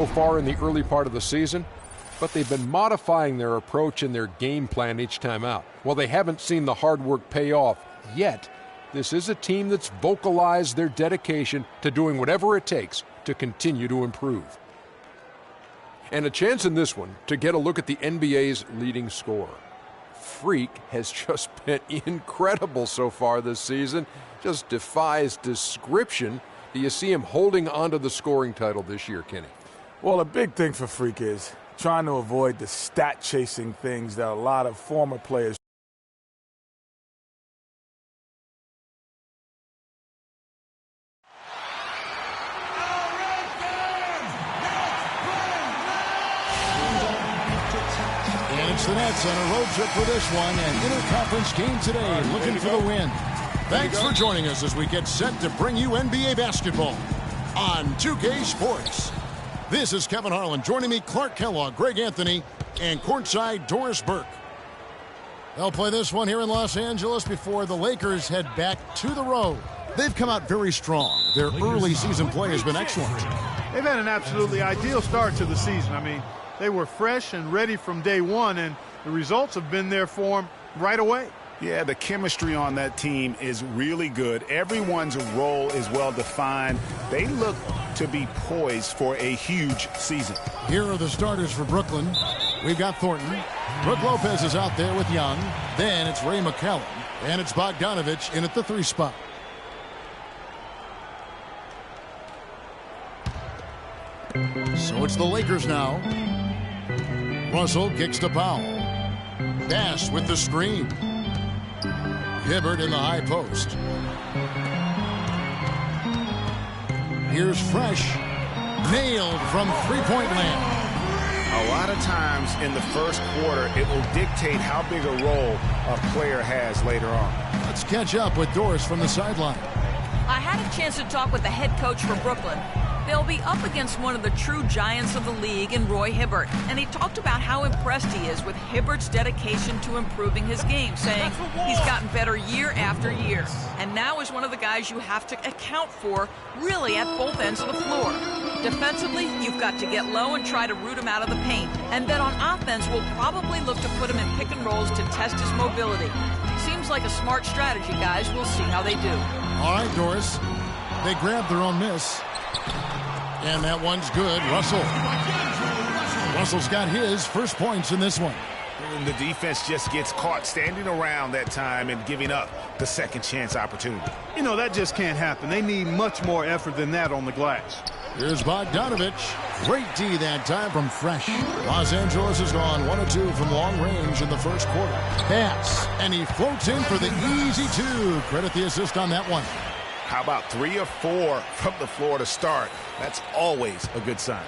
so far in the early part of the season, but they've been modifying their approach and their game plan each time out. While they haven't seen the hard work pay off yet, this is a team that's vocalized their dedication to doing whatever it takes to continue to improve. And a chance in this one to get a look at the NBA's leading scorer. Freak has just been incredible so far this season. Just defies description. Do you see him holding on to the scoring title this year, Kenny? Well, a big thing for Freak is trying to avoid the stat-chasing things that a lot of former players The Nets on a road trip for this one, an interconference game today, looking for the win. Thanks for joining us as we get set to bring you NBA basketball on 2K Sports. This is Kevin Harlan. Joining me, Clark Kellogg, Greg Anthony, and courtside Doris Burke. They'll play this one here in Los Angeles before the Lakers head back to the road. They've come out very strong. Their early season play has been excellent. They've had an absolutely ideal start to the season. I mean, they were fresh and ready from day one, and the results have been there for them right away. Yeah, the chemistry on that team is really good. Everyone's role is well defined. They look to be poised for a huge season. Here are the starters for Brooklyn. We've got Thornton. Brook Lopez is out there with Young. Then it's Ray McCallum. And it's Bogdanovich in at the 3 spot. So it's the Lakers now. Russell kicks to Powell. Bass with the screen. Hibbert in the high post. Here's Fresh. Nailed from three-point land. A lot of times in the first quarter, it will dictate how big a role a player has later on. Let's catch up with Doris from the sideline. I had a chance to talk with the head coach for Brooklyn. They'll be up against one of the true giants of the league in Roy Hibbert, and he talked about how impressed he is with Hibbert's dedication to improving his game, saying he's gotten better year after year, and now is one of the guys you have to account for really at both ends of the floor. Defensively, you've got to get low and try to root him out of the paint, and then on offense, we'll probably look to put him in pick and rolls to test his mobility. Seems like a smart strategy, guys. We'll see how they do. All right, Doris. They grabbed their own miss. And that one's good. Russell's got his first points in this one. And the defense just gets caught standing around that time and giving up the second chance opportunity. You know, that just can't happen. They need much more effort than that on the glass. Here's Bogdanovich. Great D that time from Fresh. Los Angeles has gone 1 of 2 from long range in the first quarter. Pass. And he floats in for the easy 2. Credit the assist on that one. How about 3 or 4 from the floor to start? That's always a good sign.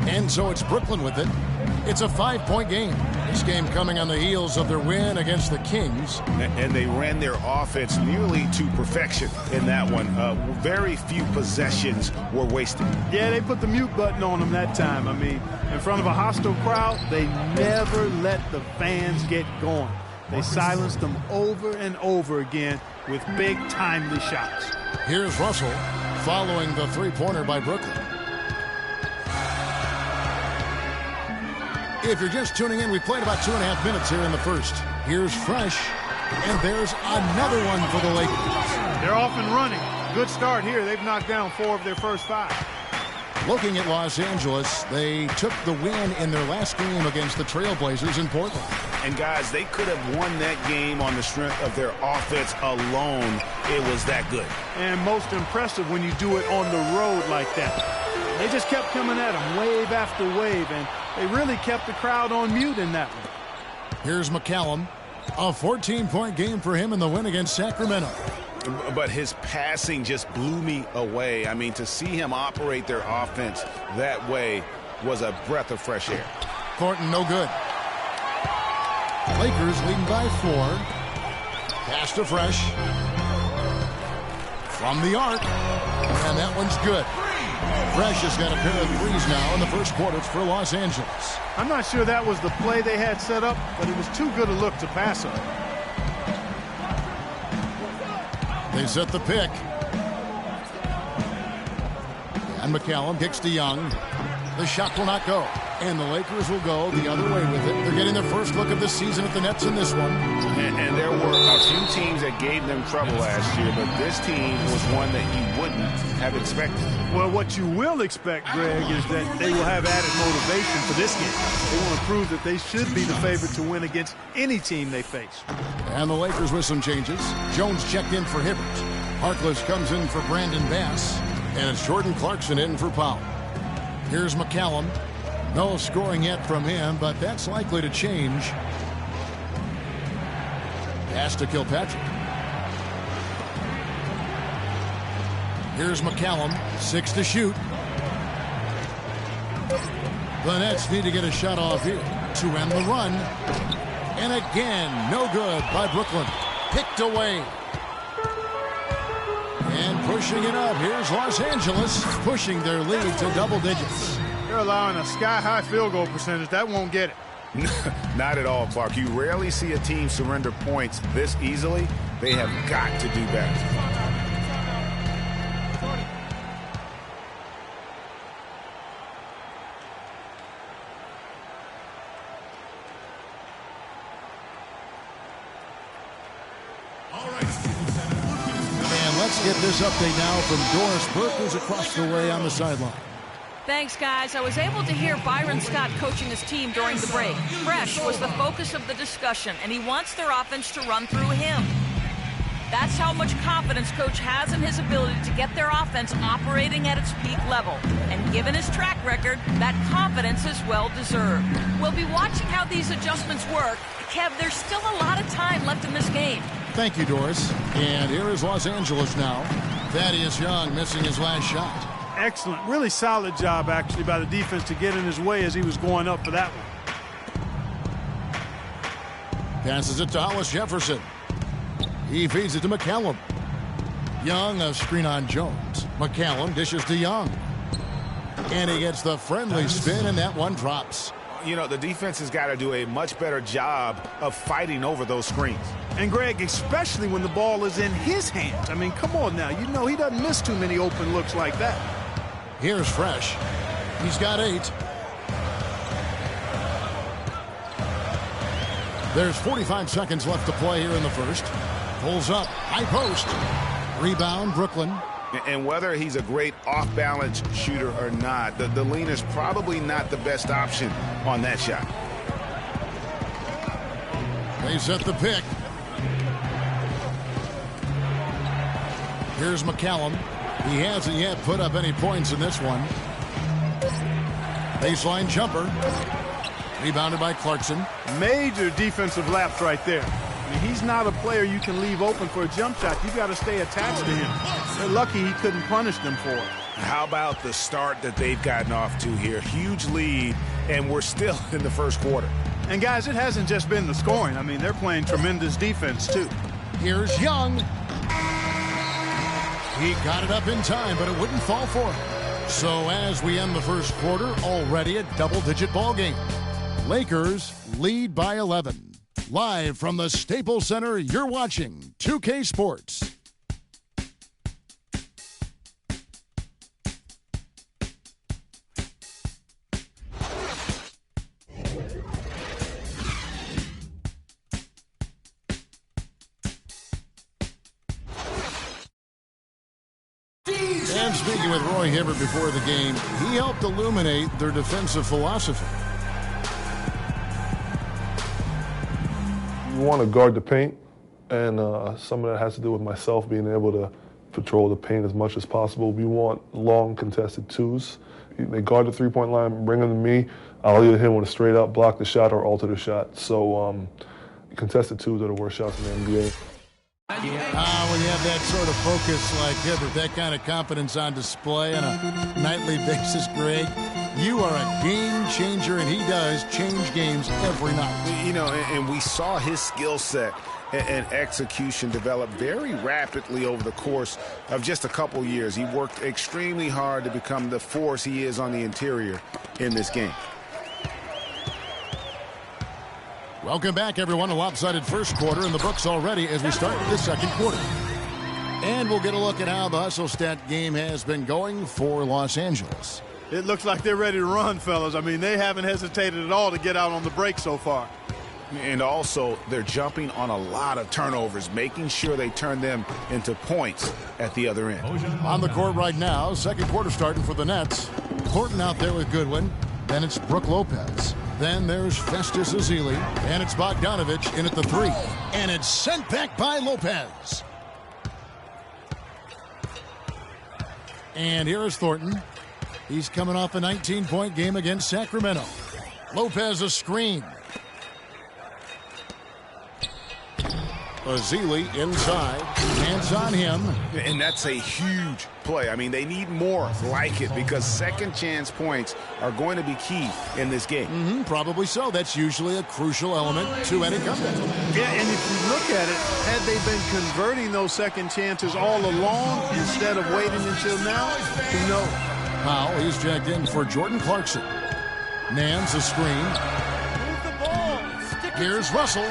And so it's Brooklyn with it. It's a 5-point game. This game coming on the heels of their win against the Kings. And they ran their offense nearly to perfection in that one. Very few possessions were wasted. Yeah, they put the mute button on them that time. I mean, in front of a hostile crowd, they never let the fans get going. They silenced them over and over again with big, timely shots. Here's Russell following the three-pointer by Brooklyn. If you're just tuning in, we played about 2.5 minutes here in the first. Here's Fresh, and there's another one for the Lakers. They're off and running. Good start here. They've knocked down 4 of their first 5. Looking at Los Angeles, they took the win in their last game against the Trailblazers in Portland. And guys, they could have won that game on the strength of their offense alone. It was that good. And most impressive when you do it on the road like that. They just kept coming at them wave after wave, and they really kept the crowd on mute in that one. Here's McCallum. A 14-point game for him in the win against Sacramento. But his passing just blew me away. I mean, to see him operate their offense that way was a breath of fresh air. Thornton, no good. Lakers leading by 4. Pass to Fresh. From the arc. And that one's good. Fresh has got a pair of threes now in the first quarter for Los Angeles. I'm not sure that was the play they had set up, but it was too good a look to pass up. They set the pick. And McCallum kicks to Young. The shot will not go. And the Lakers will go the other way with it. They're getting their first look of the season at the Nets in this one. And there were a few teams that gave them trouble last year, but this team was one that you wouldn't have expected. Well, what you will expect, Greg, is that they will have added motivation for this game. They want to prove that they should be the favorite to win against any team they face. And the Lakers with some changes. Jones checked in for Hibbert. Harkless comes in for Brandon Bass. And it's Jordan Clarkson in for Powell. Here's McCallum. No scoring yet from him, but that's likely to change. Pass to Kilpatrick. Here's McCallum. 6 to shoot. The Nets need to get a shot off here to end the run. And again, no good by Brooklyn. Picked away. And pushing it up. Here's Los Angeles pushing their lead to double digits. They're allowing a sky-high field goal percentage. That won't get it. Not at all, Clark. You rarely see a team surrender points this easily. They have got to do better. Let's get this update now from Doris Burke, who's across the way on the sideline. Thanks, guys. I was able to hear Byron Scott coaching his team during the break. Fresh was the focus of the discussion, and he wants their offense to run through him. That's how much confidence Coach has in his ability to get their offense operating at its peak level. And given his track record, that confidence is well-deserved. We'll be watching how these adjustments work. Kev, there's still a lot of time left in this game. Thank you, Doris. And here is Los Angeles now. Thaddeus Young missing his last shot. Excellent. Really solid job, actually, by the defense to get in his way as he was going up for that one. Passes it to Hollis Jefferson. He feeds it to McCallum. Young, a screen on Jones. McCallum dishes to Young. And he gets the friendly spin, and that one drops. You know, the defense has got to do a much better job of fighting over those screens. And, Greg, especially when the ball is in his hands. I mean, come on now. You know he doesn't miss too many open looks like that. Here's Fresh. He's got 8. There's 45 seconds left to play here in the first. Pulls up. High post. Rebound, Brooklyn. And whether he's a great off-balance shooter or not, the lean is probably not the best option on that shot. They set the pick. Here's McCallum. He hasn't yet put up any points in this one. Baseline jumper. Rebounded by Clarkson. Major defensive lapse right there. I mean, he's not a player you can leave open for a jump shot. You got to stay attached to him. They're lucky he couldn't punish them for it. How about the start that they've gotten off to here? Huge lead, and we're still in the first quarter. And, guys, it hasn't just been the scoring. I mean, they're playing tremendous defense, too. Here's Young. He got it up in time, but it wouldn't fall for him. So as we end the first quarter, already a double-digit ball game. Lakers lead by 11. Live from the Staples Center, you're watching 2K Sports. And speaking with Roy Hibbert before the game, he helped illuminate their defensive philosophy. You want to guard the paint, and some of that has to do with myself being able to patrol the paint as much as possible. We want long contested twos. They guard the three-point line, bring them to me. I'll either hit them with a straight-up block the shot or alter the shot. So contested twos are the worst shots in the NBA. When you have that sort of focus like Hibbert, that kind of confidence on display on a nightly basis, Greg, you are a game changer, and he does change games every night. You know, and we saw his skill set and execution develop very rapidly over the course of just a couple years. He worked extremely hard to become the force he is on the interior in this game. Welcome back, everyone. A lopsided first quarter in the books already as we start the second quarter. And we'll get a look at how the hustle stat game has been going for Los Angeles. It looks like they're ready to run, fellas. I mean, they haven't hesitated at all to get out on the break so far. And also, they're jumping on a lot of turnovers, making sure they turn them into points at the other end. On the court right now, second quarter starting for the Nets. Horton out there with Goodwin. Then it's Brook Lopez. Then there's Festus Ezeli. And it's Bogdanovich in at the 3. And it's sent back by Lopez. And here is Thornton. He's coming off a 19-point game against Sacramento. Lopez a screen. Ezeli inside. Hands on him. And that's a huge play. I mean, they need more like it because second chance points are going to be key in this game. Probably so. That's usually a crucial element to any comeback. Yeah, and if you look at it, had they been converting those second chances all along instead of waiting until now, who knows? Powell, he's jacked in for Jordan Clarkson. Nance a screen. Here's Russell.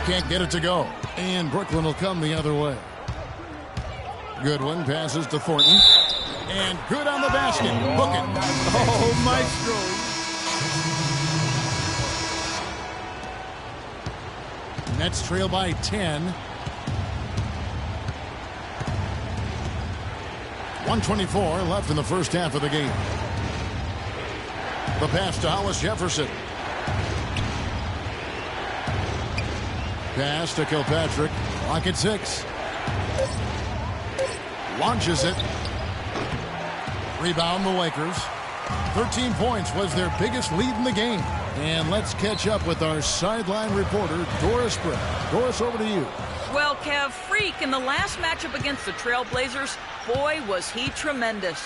Can't get it to go. And Brooklyn will come the other way. Goodwin passes to Thornton. And good on the basket. Book it. Oh, maestro. Nets trail by 10. 124 left in the first half of the game. The pass to Hollis Jefferson. Pass to Kilpatrick. Clock at 6. Launches it. Rebound the Lakers. 13 points was their biggest lead in the game. And let's catch up with our sideline reporter, Doris Britt. Doris, over to you. Well, Kev, Freak in the last matchup against the Trailblazers, boy, was he tremendous.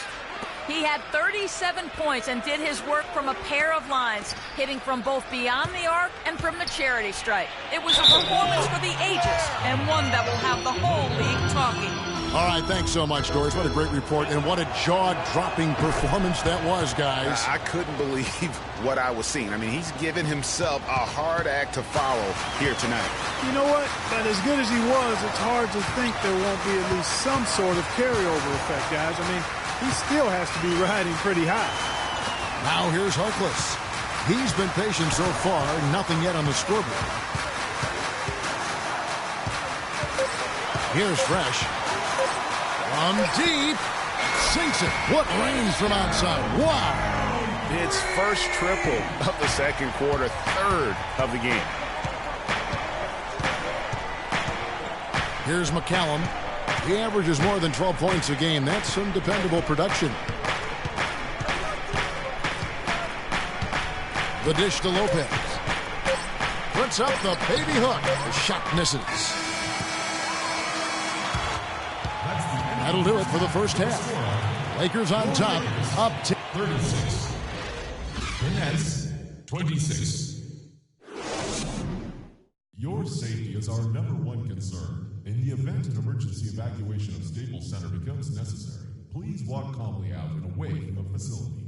He had 37 points and did his work from a pair of lines, hitting from both beyond the arc and from the charity stripe. It was a performance for the ages and one that will have the whole league talking. All right, thanks so much, Doris. What a great report, and what a jaw-dropping performance that was, guys. I couldn't believe what I was seeing. I mean, he's given himself a hard act to follow here tonight. You know what? But as good as he was, it's hard to think there won't be at least some sort of carryover effect, guys. I mean, he still has to be riding pretty high. Now here's Harkless. He's been patient so far, nothing yet on the scoreboard. Here's Fresh. From deep. Sinks it. What range from outside. Wow. It's first triple of the second quarter, third of the game. Here's McCallum. He averages more than 12 points a game. That's some dependable production. The dish to Lopez. Puts up the baby hook. The shot misses. That'll do it for the first half. Lakers on top, up 10. 36. The Nets, 26. Your safety is our #1 concern. In the event an emergency evacuation of Staples Center becomes necessary, please walk calmly out and away from the facility.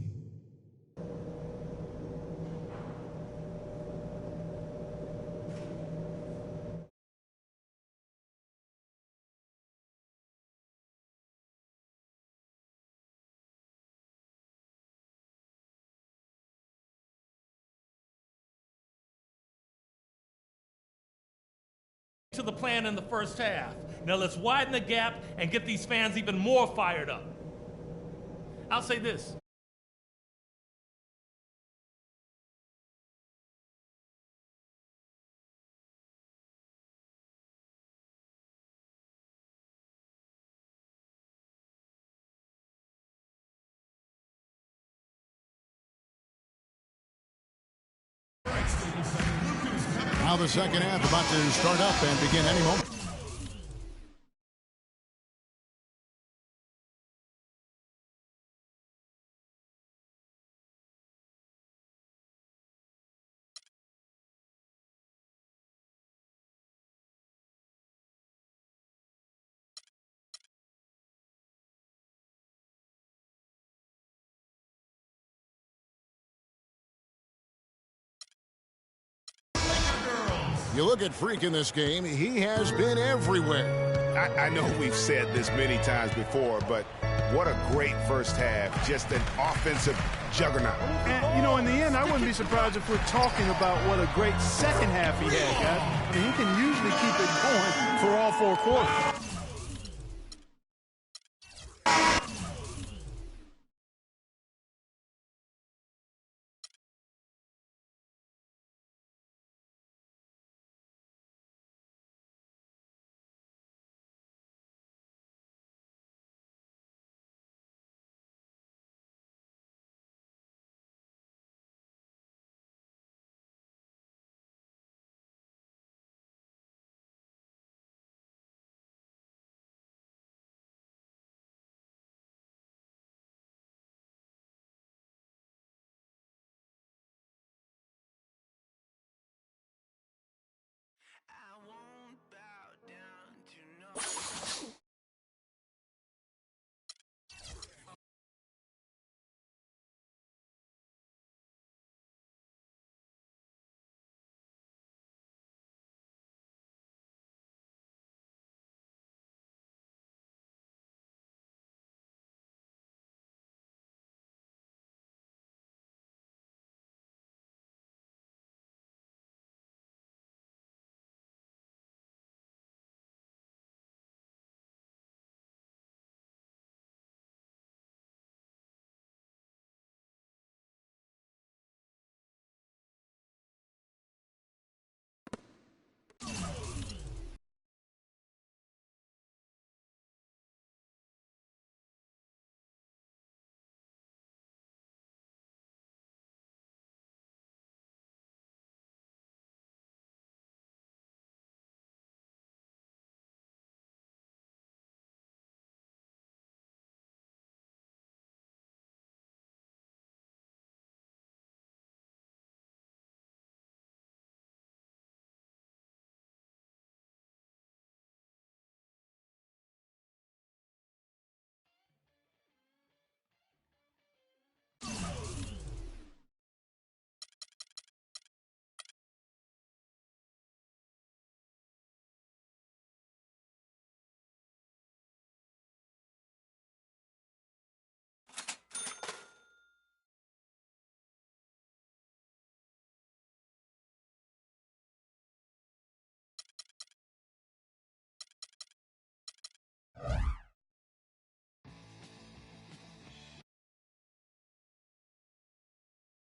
To the plan in the first half. Now let's widen the gap and get these fans even more fired up. I'll say this. Now the second half about to start up and begin any moment. You look at Freak in this game, he has been everywhere. I know we've said this many times before, but What a great first half. Just an offensive juggernaut. And, you know, in the end, I wouldn't be surprised if we're talking about what a great second half he had, guys. I mean, he can usually keep it going for all 4 quarters.